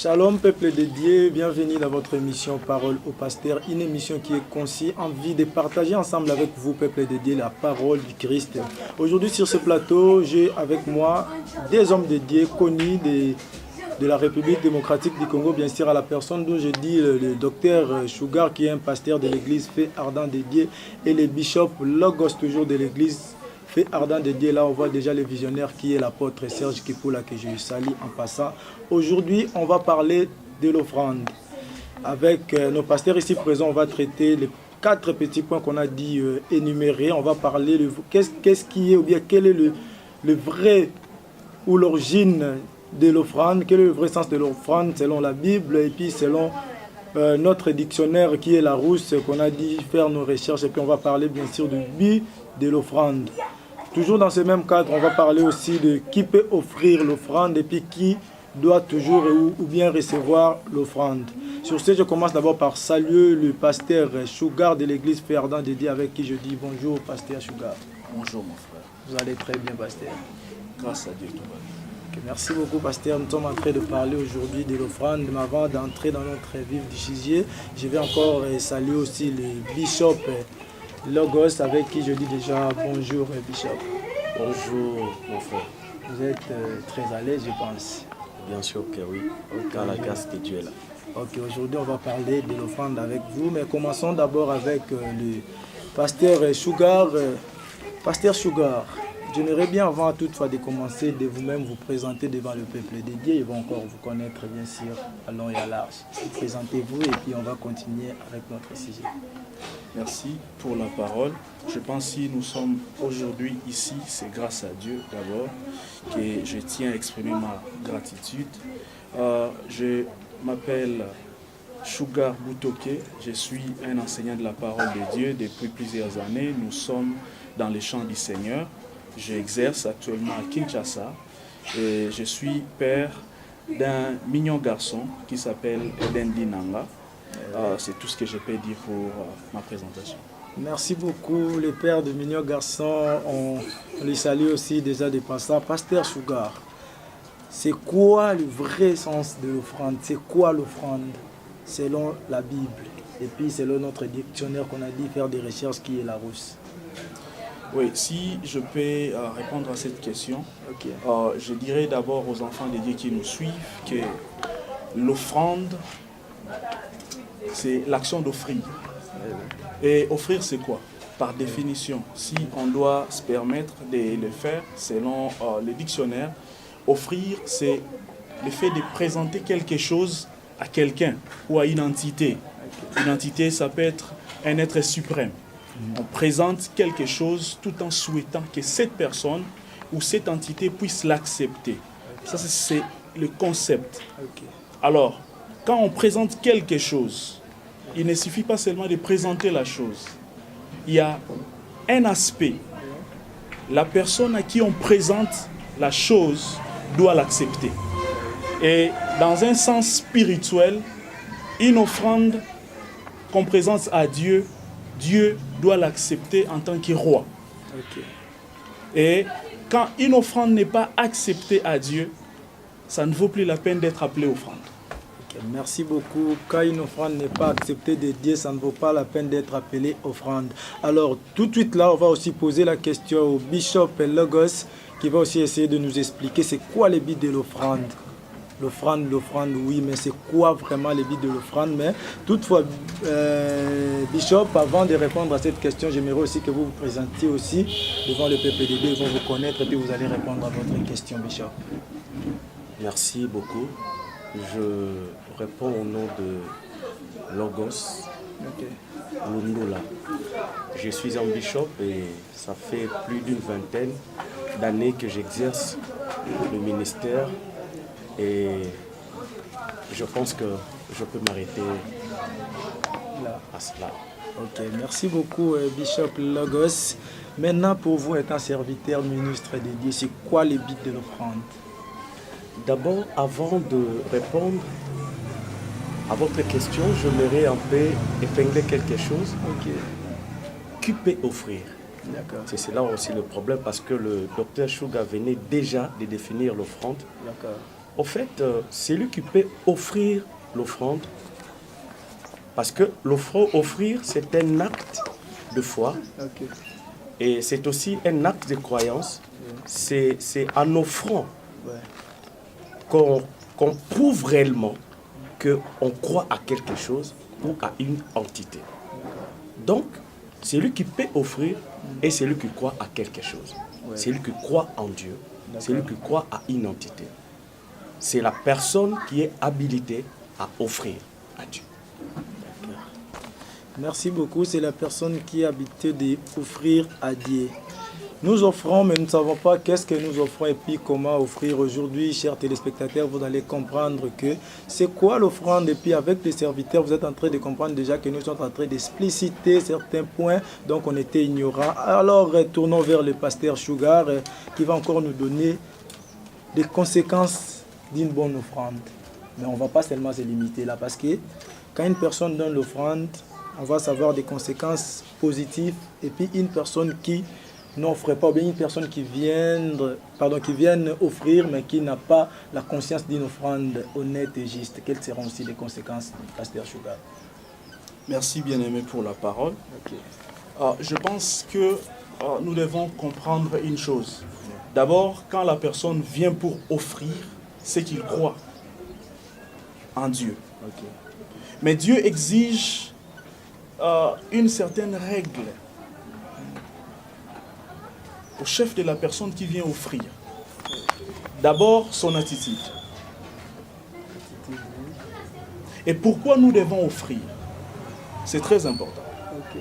Shalom peuple dédié, bienvenue dans votre émission Parole au Pasteur, une émission qui est conçue en vue de partager ensemble avec vous peuple dédié la parole du Christ. Aujourd'hui sur ce plateau, j'ai avec moi des hommes dédiés connus de la République démocratique du Congo, bien sûr à la personne dont je dis le docteur Sugar qui est un pasteur de l'église Fait Ardent dédié et le bishop Logos toujours de l'église Fait Ardent dédié. Là on voit déjà le visionnaire qui est l'apôtre Serge Kipula que je salue en passant. Aujourd'hui on va parler de l'offrande. Avec nos pasteurs ici présents, on va traiter les 4 petits points qu'on a dit énumérés. On va parler de qu'est-ce qui est ou bien quel est le vrai ou l'origine de l'offrande, quel est le vrai sens de l'offrande selon la Bible et puis selon notre dictionnaire qui est la Rousse qu'on a dit faire nos recherches et puis on va parler bien sûr du but de l'offrande. Toujours dans ce même cadre, on va parler aussi de qui peut offrir l'offrande et puis qui doit toujours ou bien recevoir l'offrande. Sur ce, je commence d'abord par saluer le pasteur Sugar de l'église Fait Ardent dédié avec qui je dis bonjour pasteur Sugar. Bonjour mon frère. Vous allez très bien pasteur. Grâce à Dieu tout va bien. Okay, merci beaucoup pasteur. Nous sommes en train de parler aujourd'hui de l'offrande. Mais avant d'entrer dans notre vif du sujet, je vais encore saluer aussi le bishop Logos avec qui je dis déjà bonjour bishop. Bonjour mon frère. Vous êtes très à l'aise je pense. Bien sûr que oui, car la grâce de Dieu est là. Ok, aujourd'hui on va parler de l'offrande avec vous, mais commençons d'abord avec le pasteur Sugar. Pasteur Sugar, j'aimerais bien avant toutefois de commencer de vous-même vous présenter devant le peuple dédié. Ils vont encore vous connaître bien sûr à long et à large. Présentez-vous et puis on va continuer avec notre sujet. Merci pour la parole. Je pense que si nous sommes aujourd'hui ici, c'est grâce à Dieu d'abord que je tiens à exprimer ma gratitude. Je m'appelle Sugar Boutoké, je suis un enseignant de la parole de Dieu depuis plusieurs années. Nous sommes dans les champs du Seigneur. J'exerce actuellement à Kinshasa et je suis père d'un mignon garçon qui s'appelle Eden Dinanga. C'est tout ce que je peux dire pour ma présentation. Merci beaucoup, le père de mignon garçon. On les salue aussi déjà de passant. Pasteur Sugar, c'est quoi le vrai sens de l'offrande? C'est quoi l'offrande selon la Bible? Et puis selon notre dictionnaire qu'on a dit faire des recherches qui est la Rousse. Oui, si je peux répondre à cette question, okay. Je dirais d'abord aux enfants de Dieu qui nous suivent que l'offrande, c'est l'action d'offrir. Et offrir, c'est quoi? Par définition, si on doit se permettre de le faire selon le dictionnaire, offrir, c'est le fait de présenter quelque chose à quelqu'un ou à une entité. Une entité, ça peut être un être suprême. On présente quelque chose tout en souhaitant que cette personne ou cette entité puisse l'accepter. Ça, c'est le concept. Alors, quand on présente quelque chose, il ne suffit pas seulement de présenter la chose. Il y a un aspect. La personne à qui on présente la chose doit l'accepter. Et dans un sens spirituel, une offrande qu'on présente à Dieu, Dieu doit l'accepter en tant que roi. Et quand une offrande n'est pas acceptée à Dieu, ça ne vaut plus la peine d'être appelé offrande. Merci beaucoup. Quand une offrande n'est pas acceptée de Dieu, ça ne vaut pas la peine d'être appelé offrande. Alors, tout de suite là, on va aussi poser la question au bishop Logos qui va aussi essayer de nous expliquer c'est quoi le but de l'offrande. L'offrande, oui, mais c'est quoi vraiment le but de l'offrande? Mais toutefois, bishop, avant de répondre à cette question, j'aimerais aussi que vous vous présentiez aussi devant le peuple de Dieu. Ils vont vous connaître et puis vous allez répondre à votre question, bishop. Merci beaucoup. Je réponds au nom de Logos Lundula. Je suis un bishop et ça fait plus d'une vingtaine d'années que j'exerce le ministère et je pense que je peux m'arrêter là à cela. Ok, merci beaucoup bishop Logos. Maintenant pour vous étant serviteur ministre de Dieu, c'est quoi le but de l'offrande? D'abord, avant de répondre à votre question, j'aimerais un peu épingler quelque chose. Qui peut offrir? C'est cela aussi le problème parce que le docteur Sugar venait déjà de définir l'offrande. Au fait, c'est lui qui peut offrir l'offrande. Parce que offrir, c'est un acte de foi. Ok. Et c'est aussi un acte de croyance. C'est en offrant Ouais. qu'on prouve réellement qu'on croit à quelque chose ou à une entité. Donc, c'est lui qui peut offrir et c'est lui qui croit à quelque chose. Ouais. C'est lui qui croit en Dieu. D'accord. C'est lui qui croit à une entité. C'est la personne qui est habilitée à offrir à Dieu. Merci beaucoup. C'est la personne qui est habituée d'offrir à Dieu. Nous offrons, mais nous ne savons pas qu'est-ce que nous offrons et puis comment offrir. Aujourd'hui, chers téléspectateurs, vous allez comprendre que c'est quoi l'offrande. Et puis avec les serviteurs, vous êtes en train de comprendre déjà que nous sommes en train d'expliciter certains points. Donc on était ignorants. Alors tournons vers le pasteur Sugar qui va encore nous donner des conséquences d'une bonne offrande. Mais on ne va pas seulement se limiter là parce que quand une personne donne l'offrande, on va savoir des conséquences positives. Et puis une personne qui n'offre pas, ou bien une personne qui vient offrir, mais qui n'a pas la conscience d'une offrande honnête et juste. Quelles seront aussi les conséquences, pasteur Sugar? Merci bien-aimé pour la parole. Ok. Je pense que nous devons comprendre une chose. D'abord, quand la personne vient pour offrir, c'est qu'il croit en Dieu. Ok. Mais Dieu exige une certaine règle au chef de la personne qui vient offrir. D'abord, son attitude. Et pourquoi nous devons offrir? C'est très important. Ok.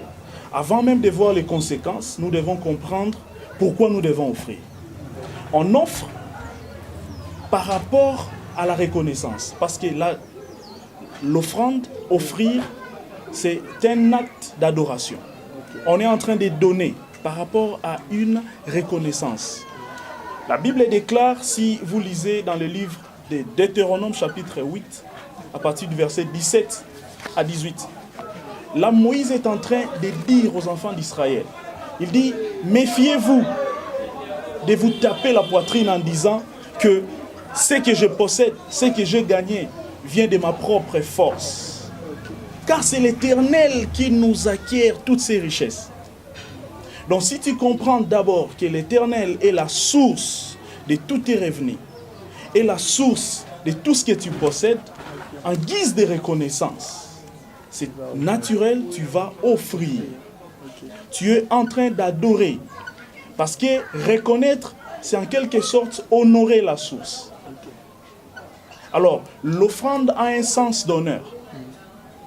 Avant même de voir les conséquences, nous devons comprendre pourquoi nous devons offrir. On offre par rapport à la reconnaissance. Parce que l'offrande, offrir, c'est un acte d'adoration. On est en train de donner par rapport à une reconnaissance. La Bible déclare, si vous lisez dans le livre de Deutéronome chapitre 8, à partir du verset 17 à 18, là Moïse est en train de dire aux enfants d'Israël, il dit, méfiez-vous de vous taper la poitrine en disant que ce que je possède, ce que j'ai gagné, vient de ma propre force. Car c'est l'Éternel qui nous acquiert toutes ces richesses. Donc si tu comprends d'abord que l'Éternel est la source de tous tes revenus, et la source de tout ce que tu possèdes, en guise de reconnaissance, c'est naturel, tu vas offrir. Tu es en train d'adorer. Parce que reconnaître, c'est en quelque sorte honorer la source. Alors, l'offrande a un sens d'honneur.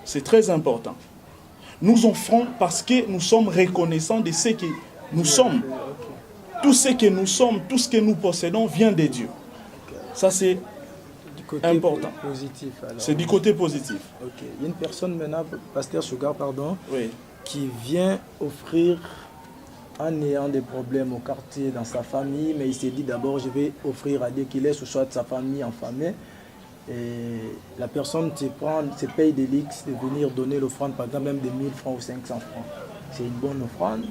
C'est très important. Nous offrons parce que nous sommes reconnaissants de ce que nous sommes. Tout ce que nous sommes, tout ce que nous possédons vient de Dieu. Ça, c'est important. Positif, c'est du côté positif. Ok. Il y a une personne maintenant, pasteur Sugar, pardon, Oui. qui vient offrir en ayant des problèmes au quartier, dans sa famille, mais il s'est dit d'abord, je vais offrir à Dieu qu'il laisse, ou soit sa famille en famille. Et la personne se paye des lix de venir donner l'offrande, par exemple, même de 1000 francs ou 500 francs. C'est une bonne offrande.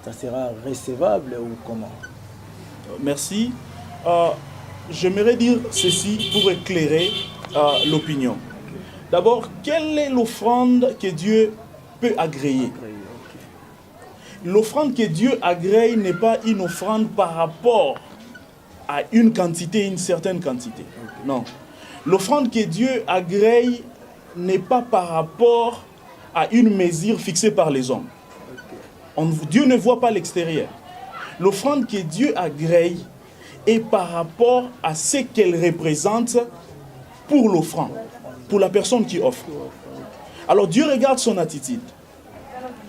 Ça sera recevable ou comment? Merci. J'aimerais dire ceci pour éclairer l'opinion. D'abord, quelle est l'offrande que Dieu peut agréer? L'offrande que Dieu agrée n'est pas une offrande par rapport à une quantité, une certaine quantité. Non. L'offrande que Dieu agrée n'est pas par rapport à une mesure fixée par les hommes. Dieu ne voit pas l'extérieur. L'offrande que Dieu agrée est par rapport à ce qu'elle représente pour l'offrande, pour la personne qui offre. Alors Dieu regarde son attitude.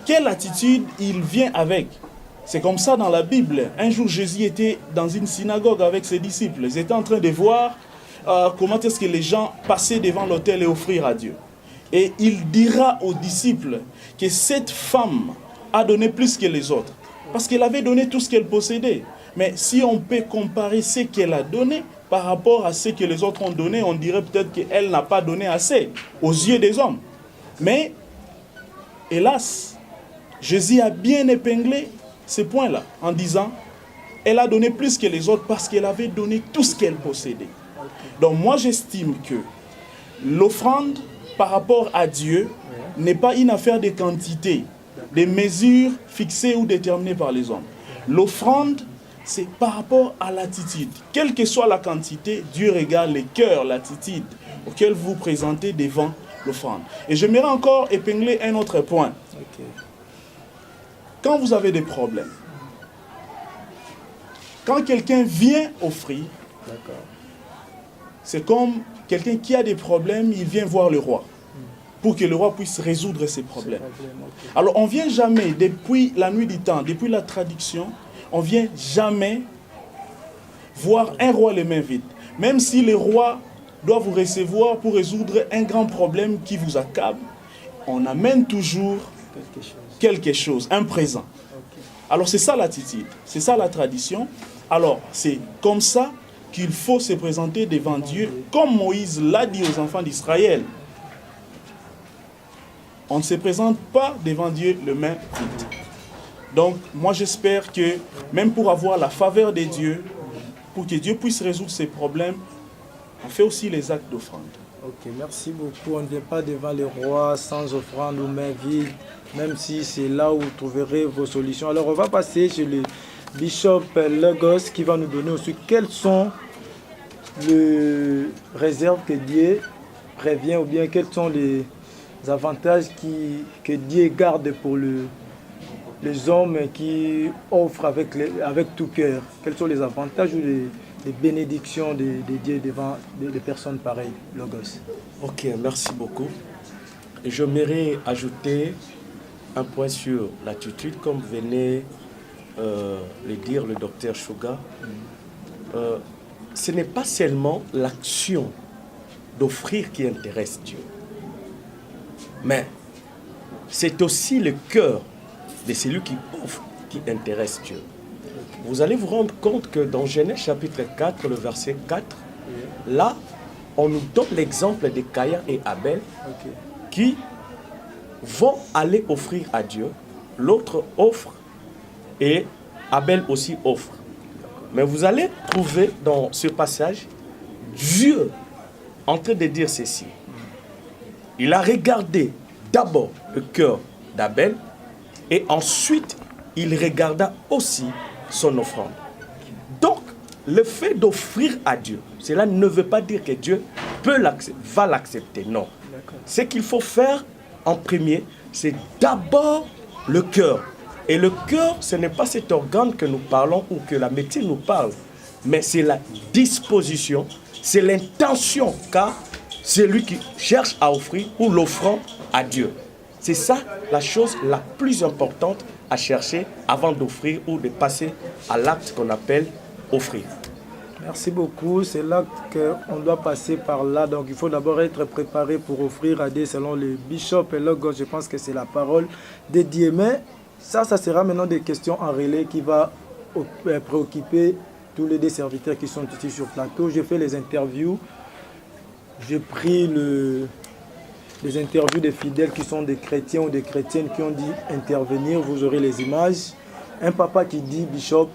Quelle attitude il vient avec? C'est comme ça dans la Bible. Un jour, Jésus était dans une synagogue avec ses disciples. Ils étaient en train de voir comment est-ce que les gens passaient devant l'autel et offrir à Dieu. Et il dira aux disciples que cette femme a donné plus que les autres. Parce qu'elle avait donné tout ce qu'elle possédait. Mais si on peut comparer ce qu'elle a donné par rapport à ce que les autres ont donné, on dirait peut-être qu'elle n'a pas donné assez aux yeux des hommes. Mais, hélas, Jésus a bien épinglé ces points-là en disant, elle a donné plus que les autres parce qu'elle avait donné tout ce qu'elle possédait. Donc moi j'estime que l'offrande par rapport à Dieu n'est pas une affaire de quantité, des mesures fixées ou déterminées par les hommes. L'offrande, c'est par rapport à l'attitude. Quelle que soit la quantité, Dieu regarde les cœurs, l'attitude auquel vous présentez devant l'offrande. Et j'aimerais encore épingler un autre point. Quand vous avez des problèmes, quand quelqu'un vient offrir, c'est comme quelqu'un qui a des problèmes, il vient voir le roi pour que le roi puisse résoudre ses problèmes. Alors on ne vient jamais, depuis la nuit du temps, depuis la traduction, on ne vient jamais voir un roi les mains vides. Même si le roi doit vous recevoir pour résoudre un grand problème qui vous accable, on amène toujours quelque chose, un présent. Alors c'est ça l'attitude, c'est ça la tradition. Alors c'est comme ça qu'il faut se présenter devant Dieu, comme Moïse l'a dit aux enfants d'Israël. On ne se présente pas devant Dieu les mains vides. Donc moi j'espère que même pour avoir la faveur de Dieu, pour que Dieu puisse résoudre ses problèmes, on fait aussi les actes d'offrande. Ok, merci beaucoup. On ne vient pas devant les rois sans offrande ou main vide, même si c'est là où vous trouverez vos solutions. Alors on va passer chez le Bishop Logos qui va nous donner aussi quelles sont les réserves que Dieu prévient ou bien quels sont les avantages que Dieu garde pour les hommes qui offrent avec tout cœur. Quels sont les avantages ou les bénédictions de Dieu devant des personnes pareilles, Logos? Ok, merci beaucoup. J'aimerais ajouter un point sur l'attitude, comme venait le dire le docteur Chouga. Ce n'est pas seulement l'action d'offrir qui intéresse Dieu, mais c'est aussi le cœur de celui qui offre qui intéresse Dieu. Vous allez vous rendre compte que dans Genèse chapitre 4, le verset 4, là, on nous donne l'exemple de Caïn et Abel qui vont aller offrir à Dieu. L'autre offre et Abel aussi offre. Mais vous allez trouver dans ce passage Dieu en train de dire ceci. Il a regardé d'abord le cœur d'Abel et ensuite il regarda aussi son offrande. Donc, le fait d'offrir à Dieu, cela ne veut pas dire que Dieu va l'accepter. Non. Ce qu'il faut faire en premier, c'est d'abord le cœur. Et le cœur, ce n'est pas cet organe que nous parlons ou que la médecine nous parle, mais c'est la disposition, c'est l'intention qu'a celui qui cherche à offrir ou l'offrant à Dieu. C'est ça la chose la plus importante à chercher avant d'offrir ou de passer à l'acte qu'on appelle offrir. Merci beaucoup. C'est l'acte qu'on doit passer par là. Donc il faut d'abord être préparé pour offrir à Dieu selon le Bishop et Logos. Je pense que c'est la parole de Dieu. Mais ça sera maintenant des questions en relais qui va préoccuper tous les deux serviteurs qui sont ici sur plateau. J'ai fait les interviews. J'ai pris les interviews des fidèles qui sont des chrétiens ou des chrétiennes qui ont dit intervenir. Vous aurez les images. Un papa qui dit, Bishop,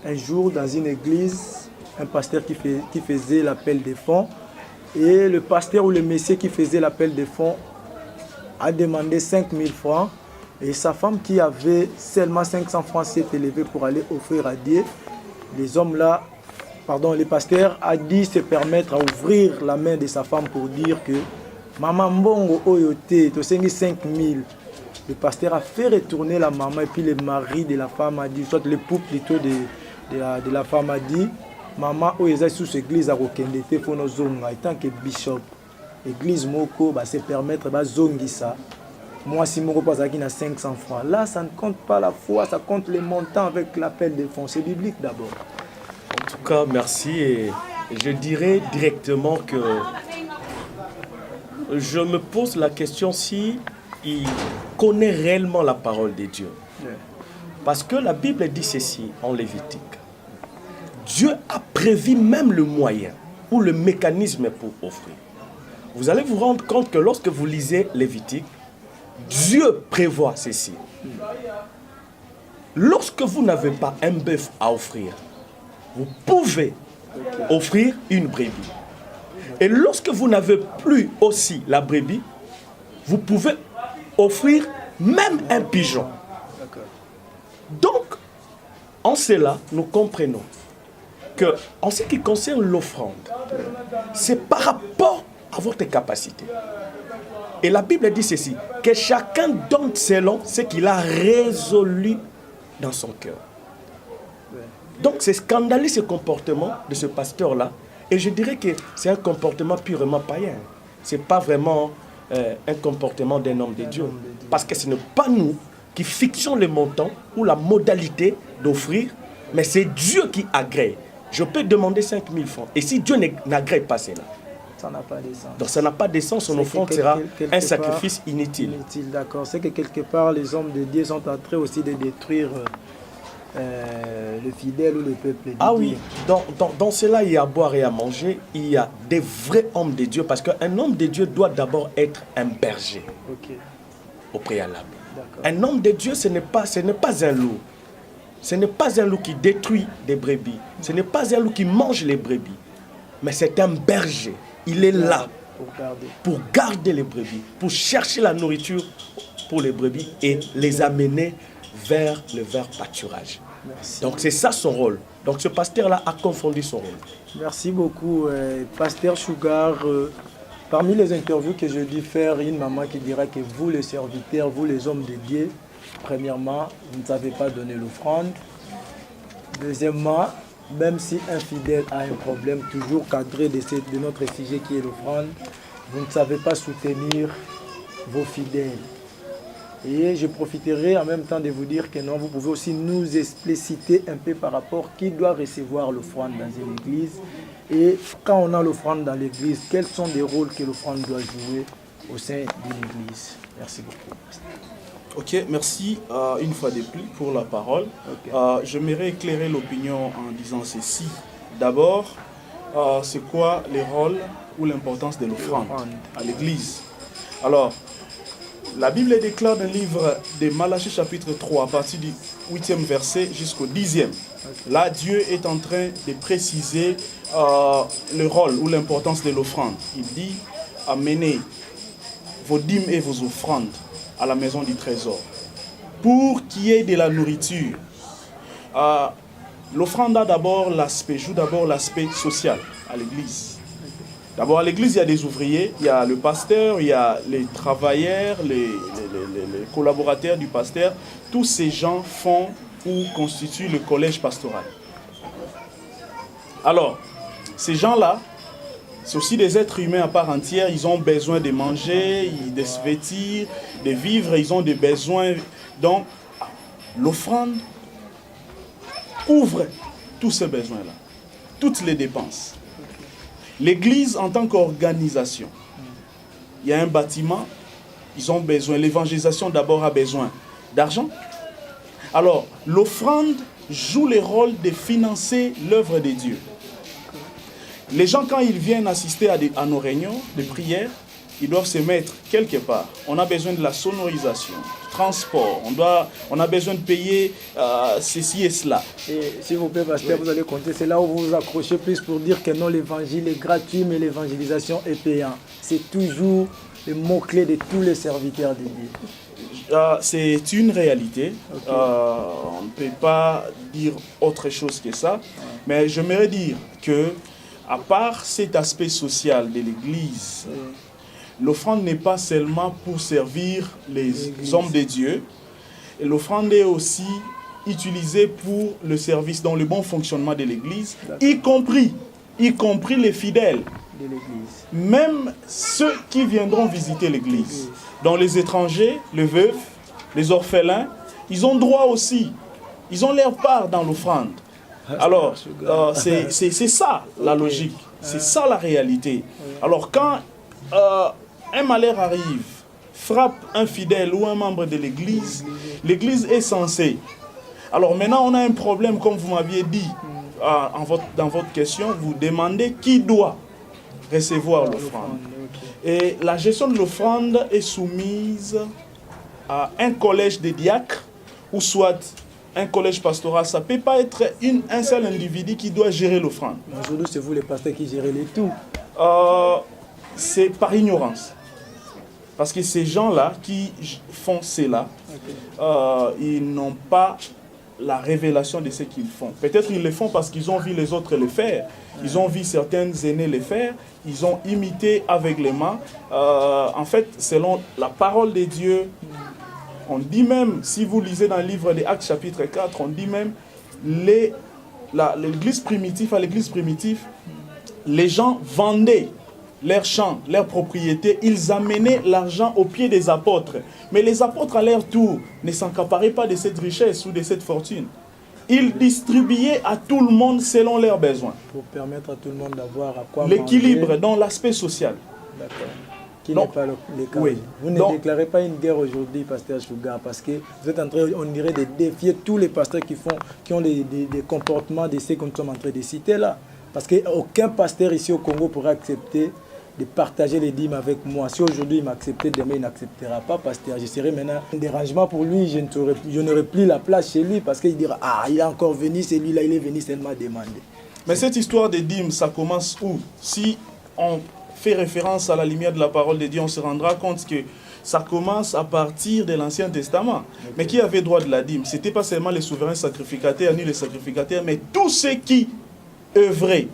un jour dans une église, un pasteur qui faisait l'appel des fonds, et le pasteur ou le messier qui faisait l'appel des fonds a demandé 5 000 francs, et sa femme qui avait seulement 500 francs s'est élevée pour aller offrir à Dieu. Le pasteur a dit se permettre à ouvrir la main de sa femme pour dire que Maman Mbongo Oyote, tu as 5 000. Le pasteur a fait retourner la maman et puis le mari de la femme a dit, soit l'époux plutôt de la femme a dit, Maman Oyote sous l'église à Rokende, il faut nos zonga. Et tant que bishop, l'église Moko va se permettre de zongi ça. Moi, si mon repas a 500 francs, là, ça ne compte pas la foi, ça compte les montants avec l'appel des fonds. C'est biblique d'abord. En tout cas, merci. Et je dirais directement que je me pose la question si il connaît réellement la parole de Dieu. Parce que la Bible dit ceci en Lévitique. Dieu a prévu même le moyen ou le mécanisme pour offrir. Vous allez vous rendre compte que lorsque vous lisez Lévitique, Dieu prévoit ceci. Lorsque vous n'avez pas un bœuf à offrir, vous pouvez Offrir une brebis. Et lorsque vous n'avez plus aussi la brebis, vous pouvez offrir même un pigeon. Donc, en cela, nous comprenons que, en ce qui concerne l'offrande, c'est par rapport à votre capacité. Et la Bible dit ceci, que chacun donne selon ce qu'il a résolu dans son cœur. Donc, c'est scandaleux ce comportement de ce pasteur-là. Et je dirais que c'est un comportement purement païen. Ce n'est pas vraiment un comportement d'un homme de Dieu. Parce que ce n'est pas nous qui fixons le montant ou la modalité d'offrir, mais c'est Dieu qui agrée. Je peux demander 5 000 francs. Et si Dieu n'agrée pas cela, ça n'a pas de sens. Donc ça n'a pas de sens, son offrande sera un sacrifice inutile. D'accord, c'est que quelque part les hommes de Dieu sont en train aussi de détruire le fidèle ou le peuple de Dieu. Ah oui, dans cela il y a à boire et à manger, il y a des vrais hommes de Dieu, parce qu'un homme de Dieu doit d'abord être un berger au préalable. Un homme de Dieu, ce n'est pas un loup. Ce n'est pas un loup qui détruit des brebis. Ce n'est pas un loup qui mange les brebis. Mais c'est un berger. Il est là pour garder les brebis, pour chercher la nourriture pour les brebis et les amener vers le vert pâturage. Merci. Donc c'est ça son rôle. Donc ce pasteur-là a confondu son rôle. Merci beaucoup, Pasteur Sugar. Parmi les interviews que j'ai dû faire, une maman qui dira que vous les serviteurs, vous les hommes de Dieu, premièrement, vous ne savez pas donner l'offrande. Deuxièmement, même si un fidèle a un problème, toujours cadré de notre sujet qui est l'offrande, vous ne savez pas soutenir vos fidèles. Et je profiterai en même temps de vous dire que non, vous pouvez aussi nous expliciter un peu par rapport à qui doit recevoir l'offrande dans une église. Et quand on a l'offrande dans l'église, quels sont les rôles que l'offrande doit jouer au sein d'une église? Merci beaucoup. Ok, merci une fois de plus pour la parole. J'aimerais éclairer l'opinion en disant ceci. D'abord, c'est quoi les rôles ou l'importance de l'offrande à l'église? Alors, la Bible déclare dans le livre de Malachie chapitre 3, à partir du 8e verset jusqu'au 10e. Là, Dieu est en train de préciser le rôle ou l'importance de l'offrande. Il dit, amenez vos dîmes et vos offrandes à la maison du trésor, pour qu'il y ait de la nourriture. L'offrande a joue d'abord l'aspect social à l'église. D'abord, à l'église, il y a des ouvriers, il y a le pasteur, il y a les travailleurs, les collaborateurs du pasteur. Tous ces gens font ou constituent le collège pastoral. Alors, ces gens-là, c'est aussi des êtres humains à part entière. Ils ont besoin de manger, de se vêtir, de vivre. Ils ont des besoins. Donc, l'offrande couvre tous ces besoins-là, toutes les dépenses. L'Église en tant qu'organisation, il y a un bâtiment, ils ont besoin. L'évangélisation d'abord a besoin d'argent. Alors, l'offrande joue le rôle de financer l'œuvre de Dieu. Les gens, quand ils viennent assister à nos réunions de prière, ils doivent se mettre quelque part. On a besoin de la sonorisation, du transport, on a besoin de payer ceci et cela. Et s'il vous plaît, pasteur, vous allez compter, c'est là où vous vous accrochez plus pour dire que non, l'évangile est gratuit, mais l'évangélisation est payante. C'est toujours le mot-clé de tous les serviteurs de Dieu. C'est une réalité. On ne peut pas dire autre chose que ça. Mais j'aimerais dire que, à part cet aspect social de l'Église, l'offrande n'est pas seulement pour servir les hommes de Dieu. L'offrande est aussi utilisée pour le service, dans le bon fonctionnement de l'Église, y compris les fidèles. De l'Église. Même ceux qui viendront visiter l'Église. Donc les étrangers, les veufs, les orphelins, ils ont droit aussi. Ils ont leur part dans l'offrande. Alors, c'est ça la logique. C'est ça la réalité. Alors quand un malheur arrive, frappe un fidèle ou un membre de l'Église, l'Église est censée. Alors maintenant, on a un problème, comme vous m'aviez dit dans votre question, vous demandez qui doit recevoir l'offrande. Et la gestion de l'offrande est soumise à un collège de diacres ou soit un collège pastoral, ça ne peut pas être un seul individu qui doit gérer l'offrande. Aujourd'hui, c'est vous les pasteurs qui gérez les tout. C'est par ignorance. Parce que ces gens-là qui font cela, ils n'ont pas la révélation de ce qu'ils font. Peut-être qu'ils le font parce qu'ils ont vu les autres le faire. Ils ont vu certains aînés le faire. Ils ont imité aveuglément. En fait, selon la parole de Dieu, on dit même, si vous lisez dans le livre des Actes chapitre 4, on dit même, l'église primitive, les gens vendaient leurs champs, leurs propriétés, ils amenaient l'argent aux pieds des apôtres. Mais les apôtres, à leur tour, ne s'encaparaient pas de cette richesse ou de cette fortune. Ils distribuaient à tout le monde selon leurs besoins. Pour permettre à tout le monde d'avoir à quoi l'équilibre manger. dans l'aspect social. D'accord. Qui n'est pas le cas. Oui. Vous ne déclarez pas une guerre aujourd'hui, pasteur Sugar, parce que vous êtes en train, on dirait, de défier tous les pasteurs qui ont des comportements de ceux que nous sommes en train de citer là. Parce qu'aucun pasteur ici au Congo pourrait accepter de partager les dîmes avec moi. Si aujourd'hui il m'acceptait, demain il n'acceptera pas, pasteur. Je serai maintenant un dérangement pour lui, je n'aurai plus la place chez lui parce qu'il dira, ah, il est encore venu, celui-là, il est venu seulement demander. Mais cette histoire des dîmes, ça commence où? Si on fait référence à la lumière de la parole de Dieu, on se rendra compte que ça commence à partir de l'Ancien Testament. Okay. Mais qui avait droit de la dîme? Ce n'était pas seulement les souverains sacrificateurs, ni les sacrificateurs, mais tous ceux qui œuvraient,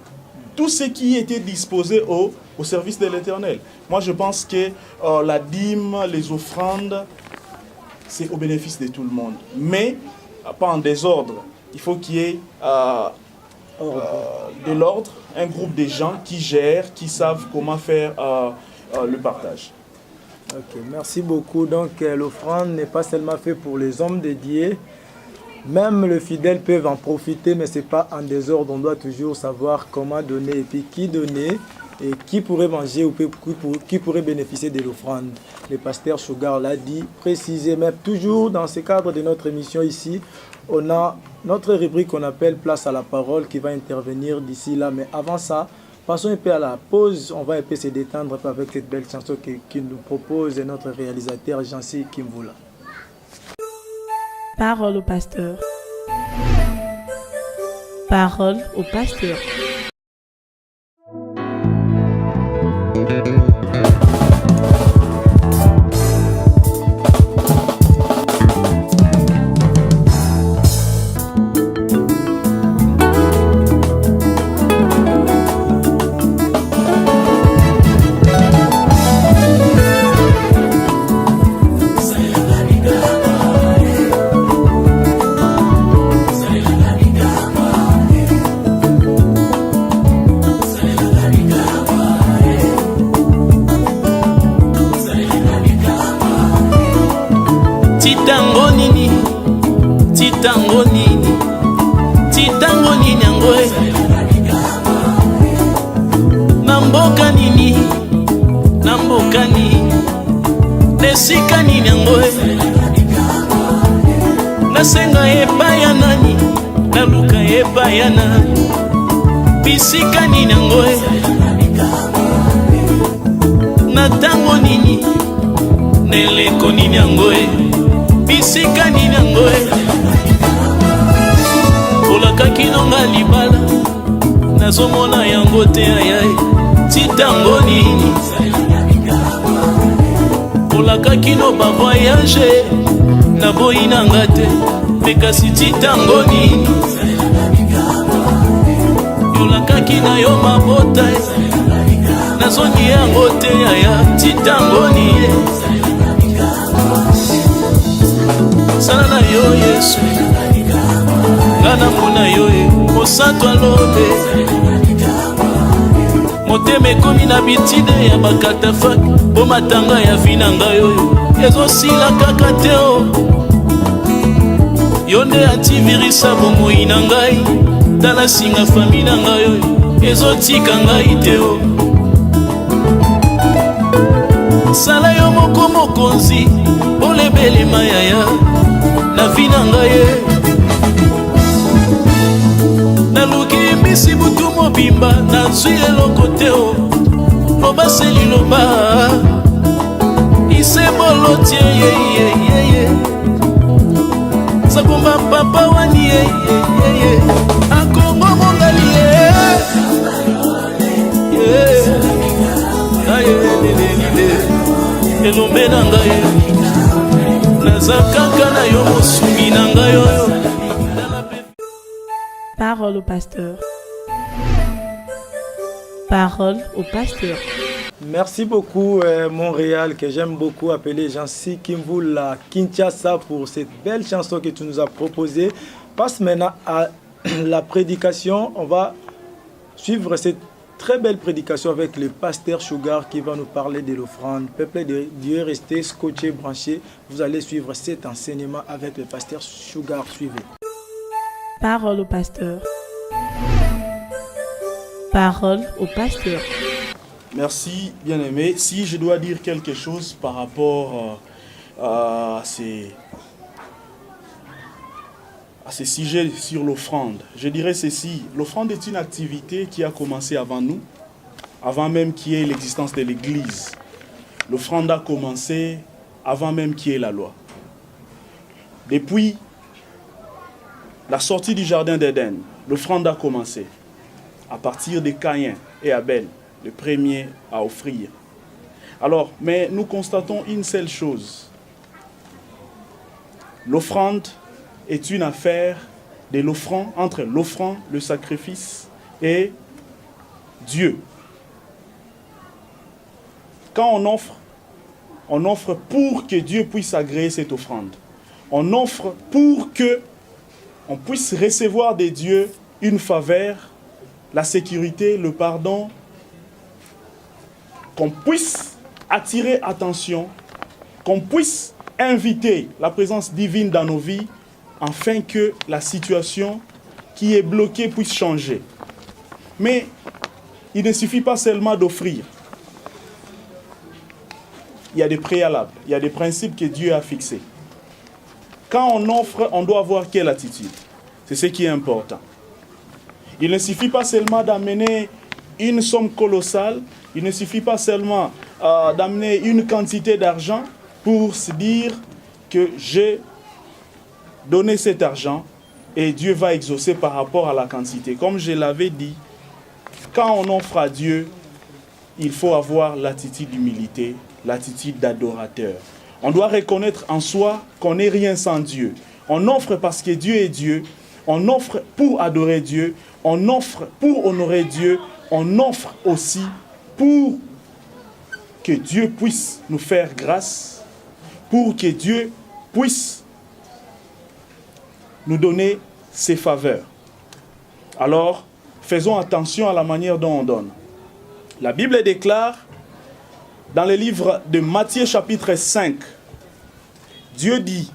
tous ceux qui étaient disposés au service de l'Éternel. Moi, je pense que la dîme, les offrandes, c'est au bénéfice de tout le monde. Mais, pas en désordre. Il faut qu'il y ait de l'ordre, un groupe de gens qui gèrent, qui savent comment faire le partage. Ok, merci beaucoup. Donc, l'offrande n'est pas seulement fait pour les hommes dédiés. Même les fidèles peuvent en profiter, mais ce n'est pas en désordre. On doit toujours savoir comment donner et puis qui donner et qui pourrait manger ou qui pourrait bénéficier de l'offrande. Le pasteur Sugar l'a dit précisément. Toujours dans ce cadre de notre émission ici, on a notre rubrique qu'on appelle Place à la parole qui va intervenir d'ici là. Mais avant ça, passons un peu à la pause. On va un peu se détendre avec cette belle chanson qui nous propose notre réalisateur Jancy Kimvula. Parole au pasteur. Parole au pasteur. Nasenga epaya nani, naluka epaya nani, bisika nini ngoe, natango nini, neleko nini ngoe, bisika nini ngoe, olaka kinonga libala, nazomona yango te ayaye, titango nini, olaka kino ba voyage, na boina ngate pekasi titango nini yolakaki na yo mabota nazongi yango te yaya titango nini sala na yo Yesu ngana mona yo mosantu alobe motema ekomi na bitide ya bakatafaki po matanga ya vina ngai oyo ezosila kaka te o yo nde ativirisa bomoi na ngai tala singa fami na ngai oyo ezotika ngai te o sala yo moko mokonzi olebelema yaya na vi na ngai naluki mbisi butu mobimba nazwi eloko te o loba seli loba isebolo tie ye sakomba papa akongo mongali elombe na ngai naza kaka na yo mosungi na ngai oyo. Parole au pasteur. Parole au pasteur. Merci beaucoup Montréal, que j'aime beaucoup appeler Jancy Kimvula Kinshasa pour cette belle chanson que tu nous as proposée. Passe maintenant à la prédication. On va suivre cette très belle prédication avec le pasteur Sugar qui va nous parler de l'offrande. Peuple de Dieu, restez scotché, branché. Vous allez suivre cet enseignement avec le pasteur Sugar. Suivez. Parole au pasteur. Parole au pasteur. Merci, bien-aimé. Si je dois dire quelque chose par rapport à ces sujets sur l'offrande, je dirais ceci. L'offrande est une activité qui a commencé avant nous, avant même qu'il y ait l'existence de l'Église. L'offrande a commencé avant même qu'il y ait la loi. Depuis la sortie du jardin d'Éden, l'offrande a commencé à partir de Caïn et Abel, le premier à offrir. Alors, mais nous constatons une seule chose. L'offrande est une affaire de l'offrande, entre l'offrande, le sacrifice et Dieu. Quand on offre pour que Dieu puisse agréer cette offrande. On offre pour que on puisse recevoir de Dieu une faveur, la sécurité, le pardon, qu'on puisse attirer attention, qu'on puisse inviter la présence divine dans nos vies, afin que la situation qui est bloquée puisse changer. Mais il ne suffit pas seulement d'offrir. Il y a des préalables, il y a des principes que Dieu a fixés. Quand on offre, on doit avoir quelle attitude? C'est ce qui est important. Il ne suffit pas seulement d'amener une somme colossale, il ne suffit pas seulement d'amener une quantité d'argent pour se dire que j'ai donné cet argent et Dieu va exaucer par rapport à la quantité. Comme je l'avais dit, quand on offre à Dieu, il faut avoir l'attitude d'humilité, l'attitude d'adorateur. On doit reconnaître en soi qu'on n'est rien sans Dieu. On offre parce que Dieu est Dieu. On offre pour adorer Dieu. On offre pour honorer Dieu. On offre aussi pour que Dieu puisse nous faire grâce, pour que Dieu puisse nous donner ses faveurs. Alors, faisons attention à la manière dont on donne. La Bible déclare, dans le livre de Matthieu chapitre 5, Dieu dit,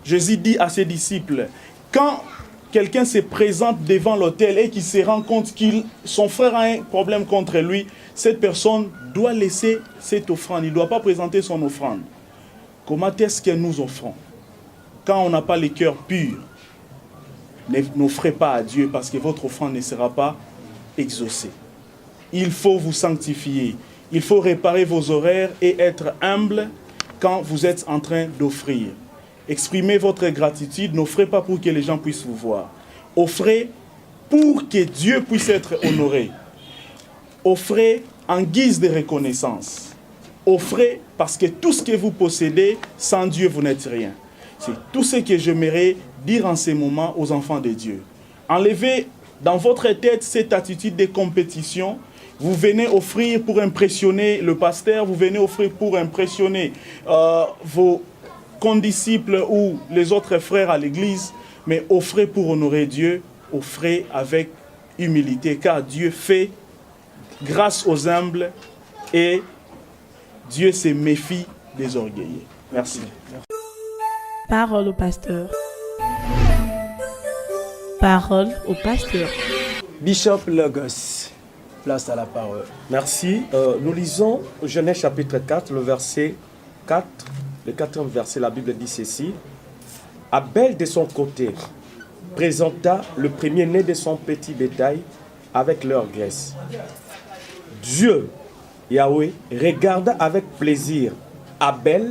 Jésus dit à ses disciples, quand quelqu'un se présente devant l'autel et qu'il se rend compte que son frère a un problème contre lui, cette personne doit laisser cette offrande. Il ne doit pas présenter son offrande. Comment est-ce que nous offrons? Quand on n'a pas le cœur pur, n'offrez pas à Dieu parce que votre offrande ne sera pas exaucée. Il faut vous sanctifier. Il faut réparer vos horaires et être humble quand vous êtes en train d'offrir. Exprimez votre gratitude, n'offrez pas pour que les gens puissent vous voir. Offrez pour que Dieu puisse être honoré. Offrez en guise de reconnaissance. Offrez parce que tout ce que vous possédez, sans Dieu, vous n'êtes rien. C'est tout ce que j'aimerais dire en ces moments aux enfants de Dieu. Enlevez dans votre tête cette attitude de compétition. Vous venez offrir pour impressionner le pasteur, vous venez offrir pour impressionner vos condisciples ou les autres frères à l'église, mais offrez pour honorer Dieu, offrez avec humilité, car Dieu fait grâce aux humbles et Dieu se méfie des orgueilleux. Merci. Parole au pasteur. Parole au pasteur. Bishop Logos, place à la parole. Merci. Nous lisons Genèse chapitre 4, le verset 4, le 4e verset, la Bible dit ceci. Abel, de son côté, présenta le premier-né de son petit bétail avec leur graisse. Dieu, Yahweh, regarda avec plaisir Abel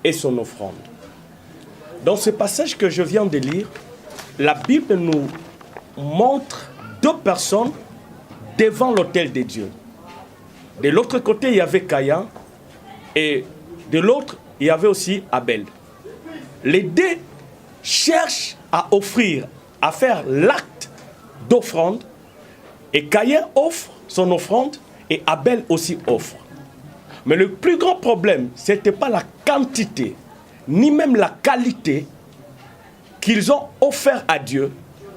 et son offrande. Dans ce passage que je viens de lire, la Bible nous montre deux personnes devant l'autel de Dieu. De l'autre côté, il y avait Caïn et de l'autre, il y avait aussi Abel. Les deux cherchent à offrir, à faire l'acte d'offrande, et Caïn offre son offrande et Abel aussi offre. Mais le plus grand problème, ce n'était pas la quantité, ni même la qualité qu'ils ont offert à Dieu,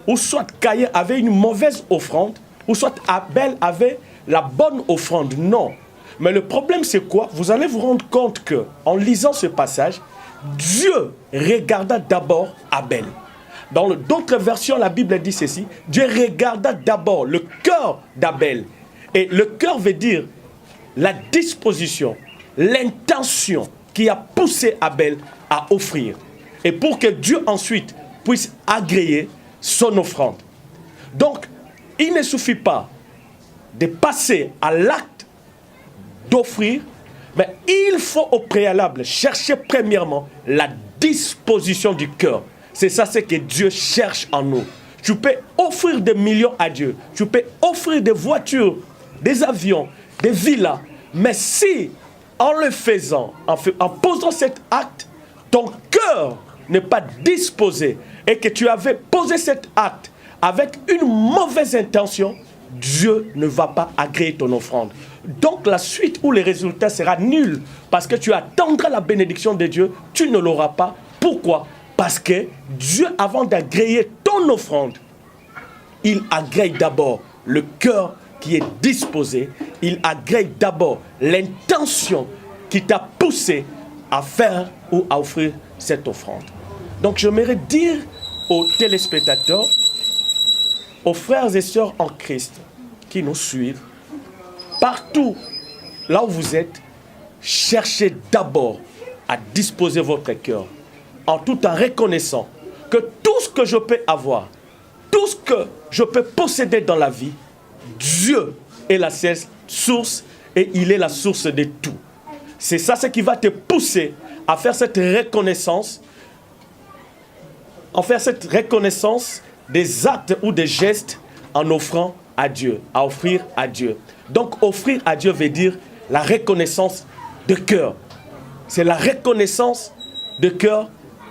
ou soit Caïn avait une mauvaise offrande, ou soit Abel avait la bonne offrande. Non. Mais le problème, c'est quoi? Vous allez vous rendre compte que, en lisant ce passage, Dieu regarda d'abord Abel. Dans d'autres versions, la Bible dit ceci: Dieu regarda d'abord le cœur d'Abel. Et le cœur veut dire la disposition, l'intention qui a poussé Abel à offrir. Et pour que Dieu ensuite puisse agréer son offrande. Donc, il ne suffit pas de passer à l'acte d'offrir, mais il faut au préalable chercher premièrement la disposition du cœur. C'est ça ce que Dieu cherche en nous. Tu peux offrir des millions à Dieu, tu peux offrir des voitures, des avions, des villas, mais si en le faisant, en posant cet acte, ton cœur n'est pas disposé et que tu avais posé cet acte avec une mauvaise intention, Dieu ne va pas agréer ton offrande. Donc la suite ou le résultat sera nul parce que tu attendras la bénédiction de Dieu, tu ne l'auras pas. Pourquoi? Parce que Dieu, avant d'agréer ton offrande, il agrée d'abord le cœur qui est disposé, il agrée d'abord l'intention qui t'a poussé à faire ou à offrir cette offrande. Donc j'aimerais dire aux téléspectateurs, aux frères et sœurs en Christ qui nous suivent, partout là où vous êtes, cherchez d'abord à disposer votre cœur tout en reconnaissant que tout ce que je peux avoir, tout ce que je peux posséder dans la vie, Dieu est la seule source et il est la source de tout. C'est ça ce qui va te pousser à faire cette reconnaissance, des actes ou des gestes en offrant à Dieu, à offrir à Dieu. Donc offrir à Dieu veut dire la reconnaissance de cœur. C'est la reconnaissance de cœur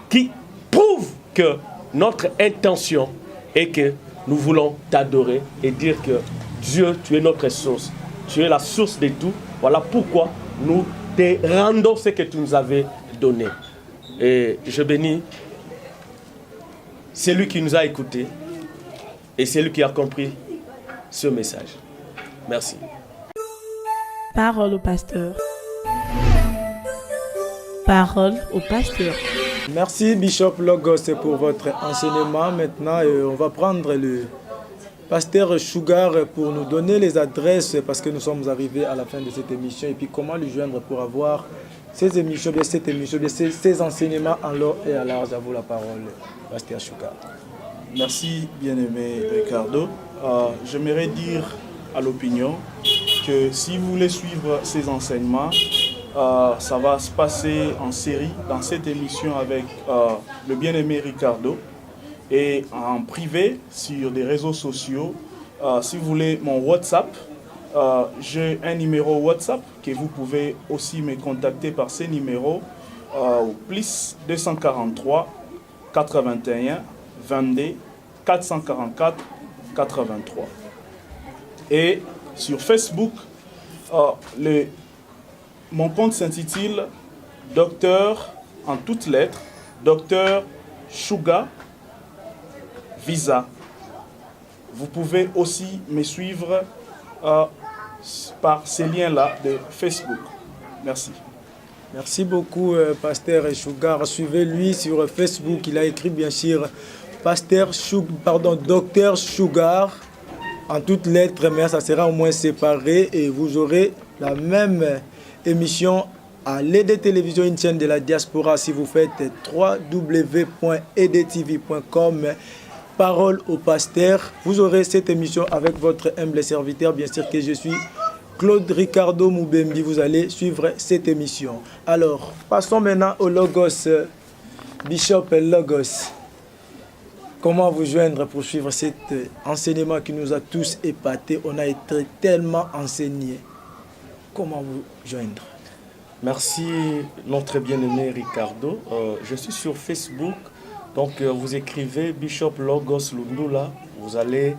qui prouve que notre intention est que nous voulons t'adorer et dire que Dieu, tu es notre source. Tu es la source de tout. Voilà pourquoi nous te rendons ce que tu nous avais donné. Et je bénis celui qui nous a écoutés et celui qui a compris ce message. Merci. Parole au pasteur. Parole au pasteur. Merci Bishop Logos pour votre enseignement. Maintenant, on va prendre le pasteur Sugar pour nous donner les adresses parce que nous sommes arrivés à la fin de cette émission. Et puis comment le joindre pour avoir ces émissions, ces enseignements en long et à large. À vous la parole, pasteur Sugar. Merci bien-aimé Ricardo. J'aimerais dire à l'opinion que si vous voulez suivre ces enseignements, ça va se passer en série dans cette émission avec le bien-aimé Ricardo et en privé sur des réseaux sociaux. Si vous voulez mon WhatsApp, j'ai un numéro WhatsApp que vous pouvez aussi me contacter par ces numéros plus 243 81 22 444 83. Et sur Facebook, mon compte s'intitule Docteur, en toutes lettres, Docteur Sugar Visa. Vous pouvez aussi me suivre par ces liens-là de Facebook. Merci. Merci beaucoup, pasteur Sugar. Suivez-lui sur Facebook. Il a écrit bien sûr Docteur Sugar en toutes lettres, mais ça sera au moins séparé et vous aurez la même émission à l'ED Télévision, une chaîne de la diaspora. Si vous faites www.edtv.com, Parole au pasteur, vous aurez cette émission avec votre humble serviteur. Bien sûr que je suis Claude Ricardo Moubembi. Vous allez suivre cette émission. Alors, passons maintenant au Logos, Bishop Logos. Comment vous joindre pour suivre cet enseignement qui nous a tous épatés? On a été tellement enseignés. Comment vous joindre? Merci, notre bien-aimé Ricardo. Je suis sur Facebook. Donc, vous écrivez Bishop Logos Lundula. Vous allez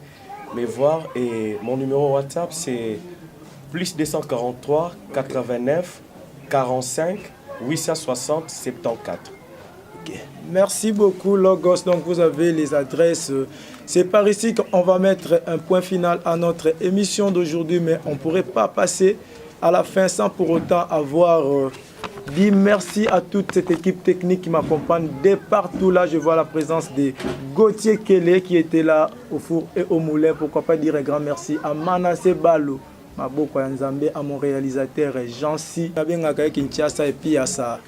me voir. Et mon numéro WhatsApp, c'est plus 243 89 45 860 74. Okay. Merci beaucoup, Logos. Donc, vous avez les adresses. C'est par ici qu'on va mettre un point final à notre émission d'aujourd'hui, mais on ne pourrait pas passer à la fin sans pour autant avoir dit merci à toute cette équipe technique qui m'accompagne de partout. Là, je vois la présence de Gauthier Kélé qui était là au four et au moulin. Pourquoi pas dire un grand merci à Manassé Balo, Maboko Yanzambe, à mon réalisateur Jean-Si, et puis à sa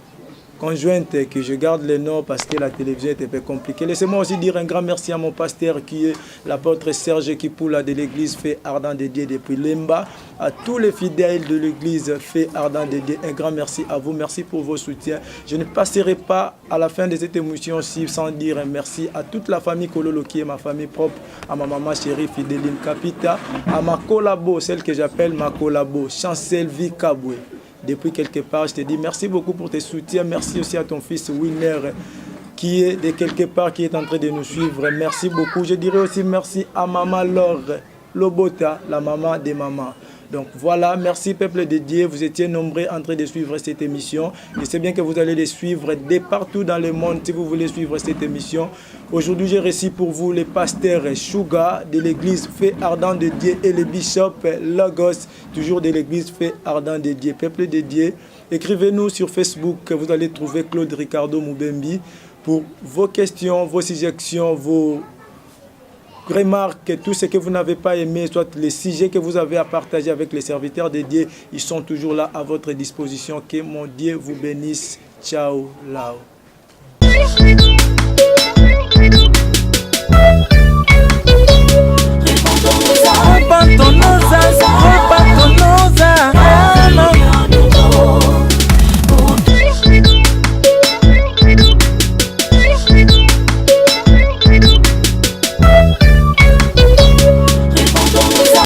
conjointe que je garde le nom parce que la télévision était un peu compliquée. Laissez-moi aussi dire un grand merci à mon pasteur qui est l'apôtre Serge Kipula de l'église Fait Ardent de Dieu depuis Lemba, à tous les fidèles de l'église Fait Ardent de Dieu. Un grand merci à vous, merci pour vos soutiens. Je ne passerai pas à la fin de cette émission-ci sans dire un merci à toute la famille Kololo qui est ma famille propre, à ma maman chérie Fidéline Capita, à ma collabo, celle que j'appelle ma collabo, Chancel Vikabwe. Depuis quelque part, je te dis merci beaucoup pour tes soutiens. Merci aussi à ton fils Winner qui est de quelque part, qui est en train de nous suivre. Merci beaucoup. Je dirais aussi merci à Maman Laure Lobota, la maman des mamans. Donc voilà, merci peuple de Dieu. Vous étiez nombreux en train de suivre cette émission. Je sais bien que vous allez les suivre de partout dans le monde si vous voulez suivre cette émission. Aujourd'hui, j'ai reçu pour vous les pasteurs Suga de l'église Fait Ardent de Dieu et le bishop Logos, toujours de l'église Fait Ardent de Dieu. Peuple de Dieu, écrivez-nous sur Facebook, vous allez trouver Claude Ricardo Moubembi pour vos questions, vos suggestions, vos remarques, tout ce que vous n'avez pas aimé, soit les sujets que vous avez à partager avec les serviteurs de Dieu, ils sont toujours là à votre disposition. Que mon Dieu vous bénisse. Ciao, lao.